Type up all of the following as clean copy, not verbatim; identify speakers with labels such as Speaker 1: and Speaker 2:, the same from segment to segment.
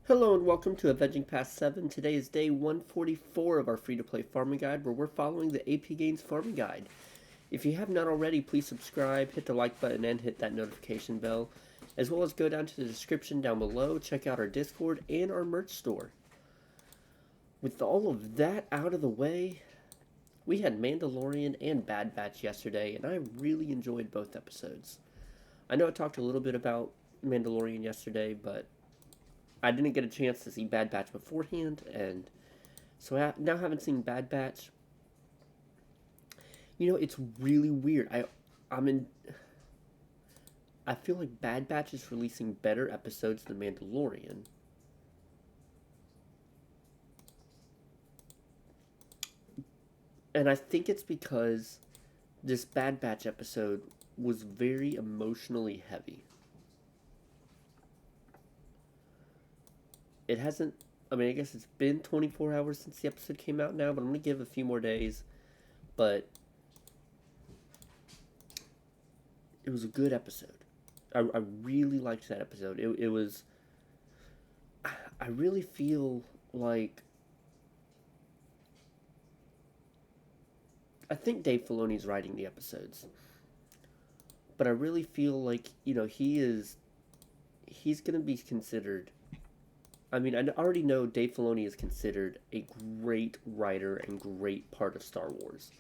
Speaker 1: Hello and welcome to Avenging Past 7. Today is day 144 of our free-to-play farming guide where we're following the APGains farming guide. If you have not already, please subscribe, hit the like button, and hit that notification bell, as well as go down to the description down below, check out our Discord and our merch store. With all of that out of the way, we had Mandalorian and Bad Batch yesterday, and I really enjoyed both episodes. I know I talked a little bit about Mandalorian yesterday, but I didn't get a chance to see Bad Batch beforehand, and so I now haven't seen Bad Batch. It's really weird. I'm in. I feel like Bad Batch is releasing better episodes than Mandalorian, and I think it's because this Bad Batch episode was very emotionally heavy. It hasn't. I mean, I guess it's been 24 hours since the episode came out now, but I'm gonna give a few more days. But it was a good episode. I really liked that episode. It was. I really feel like. I think Dave Filoni's writing the episodes. But I really feel like, he is. He's going to be considered. I mean, I already know Dave Filoni is considered a great writer and great part of Star Wars.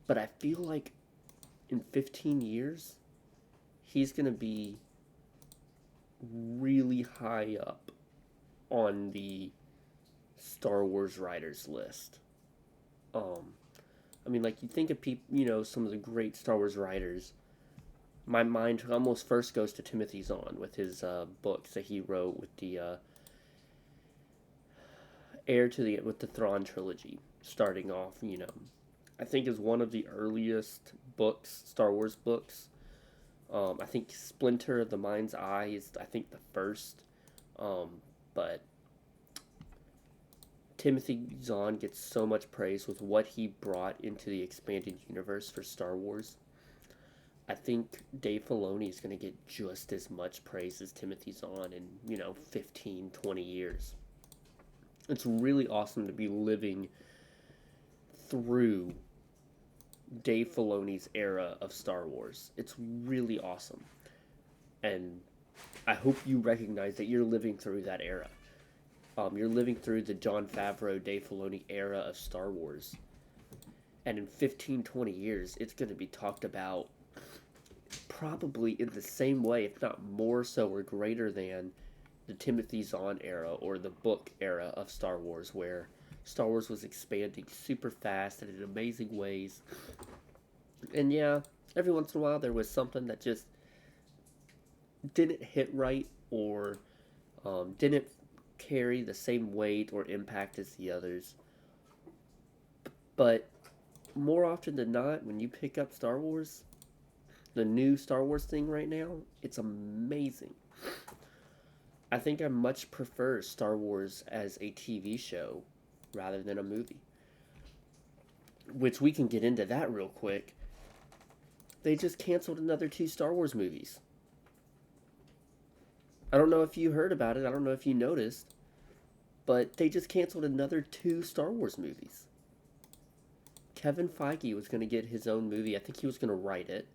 Speaker 1: But I feel like in 15 years, he's going to be really high up on the Star Wars writers list. I mean, like, you think of people, some of the great Star Wars writers. My mind almost first goes to Timothy Zahn with his books that he wrote with the heir to the with the Thrawn trilogy, starting off. I think is one of the earliest books, Star Wars books. I think Splinter of the Mind's Eye is, I think, the first. But Timothy Zahn gets so much praise with what he brought into the expanded universe for Star Wars. I think Dave Filoni is going to get just as much praise as Timothy Zahn in, 15, 20 years. It's really awesome to be living through Dave Filoni's era of Star Wars. It's really awesome. And I hope you recognize that you're living through that era. You're living through the Jon Favreau, Dave Filoni era of Star Wars. And in 15, 20 years, it's going to be talked about probably in the same way, if not more so or greater than the Timothy Zahn era or the book era of Star Wars, where Star Wars was expanding super fast and in amazing ways. And yeah, every once in a while there was something that just didn't hit right or didn't carry the same weight or impact as the others. But more often than not, when you pick up Star Wars, the new Star Wars thing right now, it's amazing. I think I much prefer Star Wars as a TV show rather than a movie. Which we can get into that real quick. They just canceled another two Star Wars movies. I don't know if you heard about it, I don't know if you noticed, but they just canceled another two Star Wars movies. Kevin Feige was going to get his own movie. I think he was going to write it.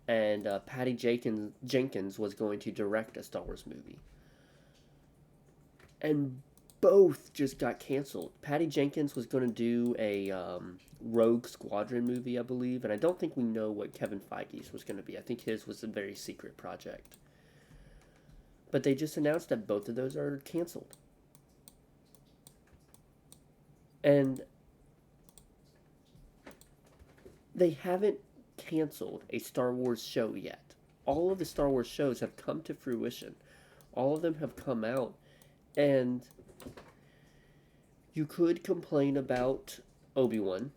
Speaker 1: And Patty Jenkins was going to direct a Star Wars movie. And both just got canceled. Patty Jenkins was going to do a Rogue Squadron movie, I believe, and I don't think we know what Kevin Feige's was going to be. I think his was a very secret project. But they just announced that both of those are canceled. And they haven't canceled a Star Wars show yet. All of the Star Wars shows have come to fruition. All of them have come out. And you could complain about Obi-Wan.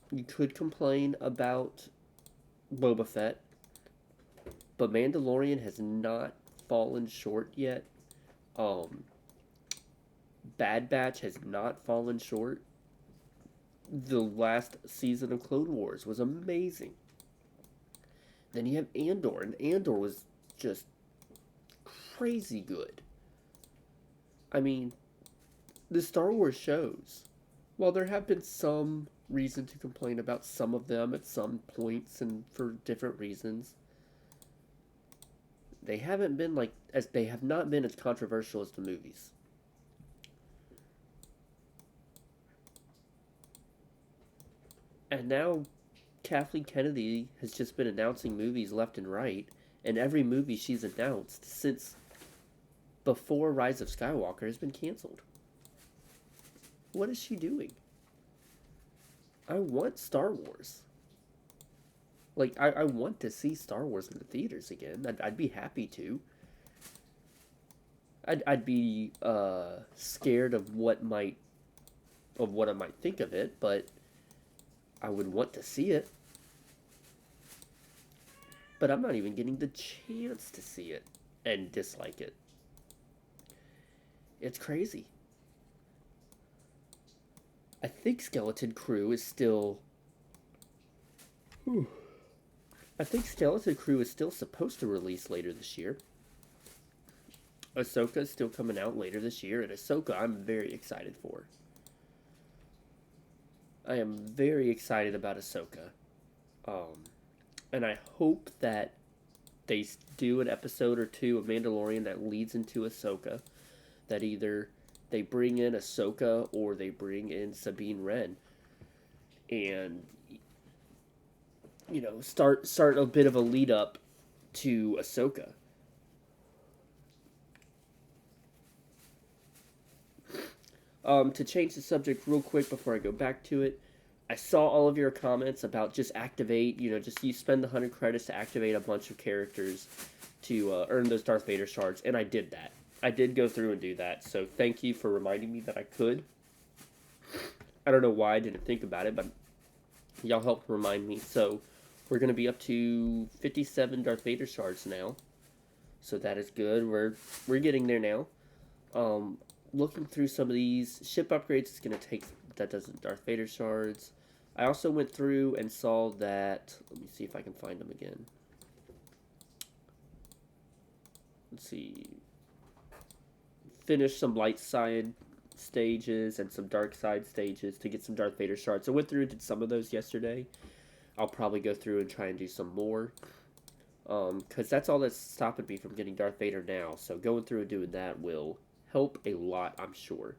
Speaker 1: You could complain about Boba Fett. But Mandalorian has not fallen short yet. Bad Batch has not fallen short. The last season of Clone Wars was amazing. Then you have Andor, and Andor was just crazy good. I mean, the Star Wars shows, while there have been some reason to complain about some of them at some points and for different reasons, they haven't been like as they have not been as controversial as the movies. And now Kathleen Kennedy has just been announcing movies left and right, and every movie she's announced since before Rise of Skywalker has been canceled. What is she doing? I want Star Wars. Like, I want to see Star Wars in the theaters again. I'd be happy to. I'd be scared of what I might think of it, but I would want to see it. But I'm not even getting the chance to see it and dislike it. It's crazy. I think Skeleton Crew is still. Whew. I think Skeleton Crew is still supposed to release later this year. Ahsoka is still coming out later this year, and Ahsoka I'm very excited for. I am very excited about Ahsoka. And I hope that they do an episode or two of Mandalorian that leads into Ahsoka. That either they bring in Ahsoka or they bring in Sabine Wren. And start a bit of a lead up to Ahsoka. To change the subject real quick before I go back to it, I saw all of your comments about just activate, just you spend the 100 credits to activate a bunch of characters to earn those Darth Vader shards, and I did that. I did go through and do that, so thank you for reminding me that I could. I don't know why I didn't think about it, but y'all helped remind me. So we're going to be up to 57 Darth Vader shards now, so that is good. We're getting there now. Looking through some of these ship upgrades is going to take, that doesn't Darth Vader shards. I also went through and saw that, let me see if I can find them again. Let's see. Finish some light side stages and some dark side stages to get some Darth Vader shards. I went through and did some of those yesterday. I'll probably go through and try and do some more. Because that's all that's stopping me from getting Darth Vader now. So going through and doing that will help a lot, I'm sure.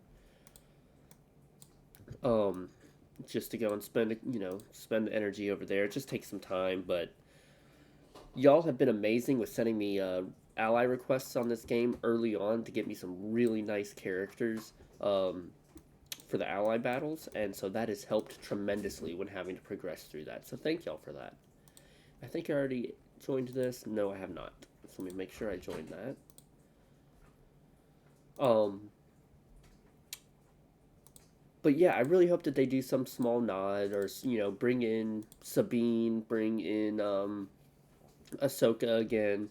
Speaker 1: Just to go and spend the energy over there. It just takes some time, but y'all have been amazing with sending me ally requests on this game early on to get me some really nice characters for the ally battles, and so that has helped tremendously when having to progress through that. So thank y'all for that. I think I already joined this. No, I have not. So let me make sure I joined that. But yeah, I really hope that they do some small nod or, bring in Sabine, bring in Ahsoka again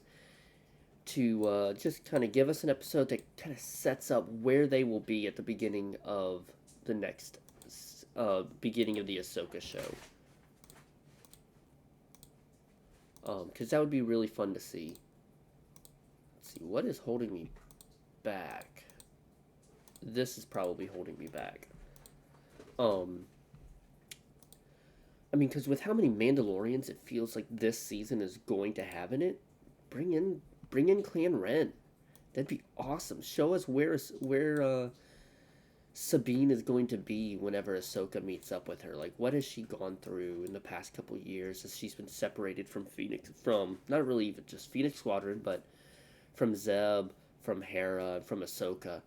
Speaker 1: to just kind of give us an episode that kind of sets up where they will be at the beginning of the next beginning of the Ahsoka show. Because that would be really fun to see. Let's see, what is holding me back? This is probably holding me back. I mean, because with how many Mandalorians it feels like this season is going to have in it, bring in Clan Ren. That'd be awesome. Show us where Sabine is going to be whenever Ahsoka meets up with her. Like, what has she gone through in the past couple years as she's been separated from not really even just Phoenix Squadron, but from Zeb, from Hera, from Ahsoka.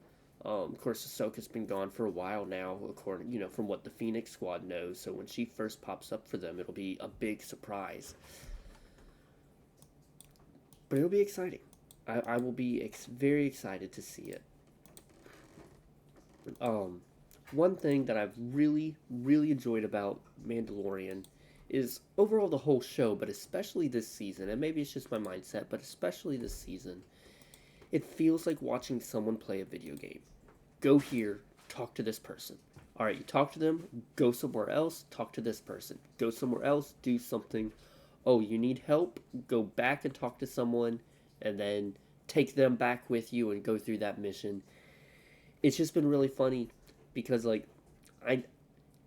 Speaker 1: Of course, Ahsoka's been gone for a while now, according, from what the Phoenix Squad knows. So when she first pops up for them, it'll be a big surprise. But it'll be exciting. I will be very excited to see it. One thing that I've really, really enjoyed about Mandalorian is overall the whole show, but especially this season, and maybe it's just my mindset, but especially this season, it feels like watching someone play a video game. Go here, talk to this person. All right, you talk to them, go somewhere else, talk to this person. Go somewhere else, do something. Oh, you need help? Go back and talk to someone, and then take them back with you and go through that mission. it's just been really funny because like I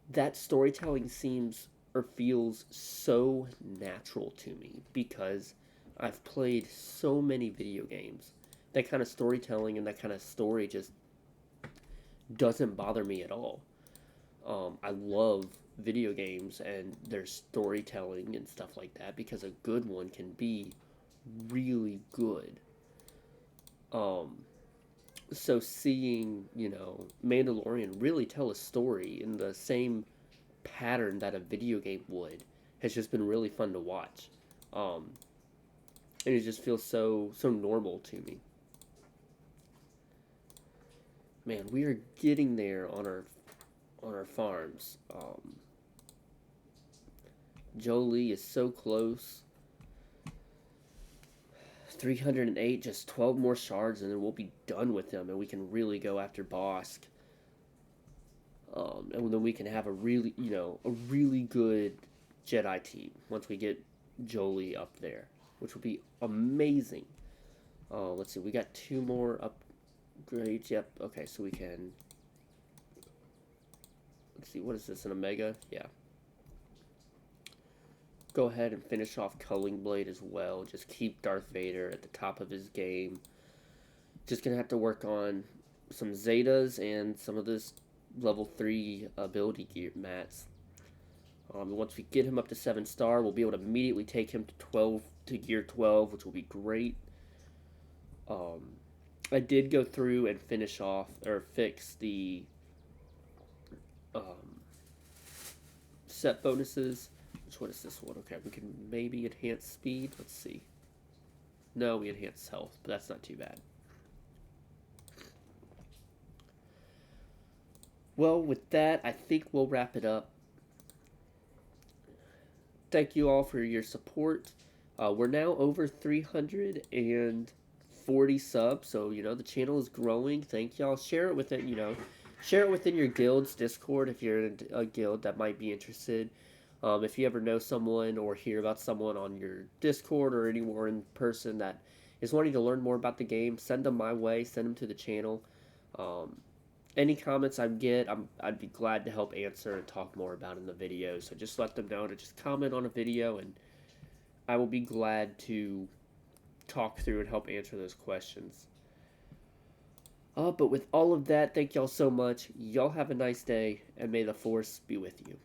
Speaker 1: that storytelling seems or feels so natural to me because I've played so many video games. That kind of storytelling and that kind of story just doesn't bother me at all. I love video games and their storytelling and stuff like that because a good one can be really good. Um, so seeing, Mandalorian really tell a story in the same pattern that a video game would has just been really fun to watch. Um, and it just feels so normal to me. Man, we are getting there on our farms. Jolie is so close. 308, just 12 more shards, and then we'll be done with them, and we can really go after Bosk. And then we can have a really good Jedi team once we get Jolie up there, which will be amazing. Let's see, we got two more upgrades. Yep. Okay, so we can. Let's see, what is this? An Omega? Yeah. Go ahead and finish off Culling Blade as well. Just keep Darth Vader at the top of his game. Just gonna have to work on some Zetas and some of this level 3 ability gear mats. Once we get him up to 7-star, we'll be able to immediately take him to gear 12, which will be great. I did go through and finish off or fix the um, set bonuses. Which one is this one? Okay, we can maybe enhance speed. Let's see. No, we enhance health, but that's not too bad. Well, with that, I think we'll wrap it up. Thank you all for your support. We're now over 340 subs, so the channel is growing. Thank y'all. Share it share it within your guild's Discord if you're in a guild that might be interested. If you ever know someone or hear about someone on your Discord or anywhere in person that is wanting to learn more about the game, send them my way. Send them to the channel. Um, any comments I get, I'd be glad to help answer and talk more about in the video. So just let them know to just comment on a video, and I will be glad to talk through and help answer those questions. But with all of that, thank y'all so much. Y'all have a nice day, and may the Force be with you.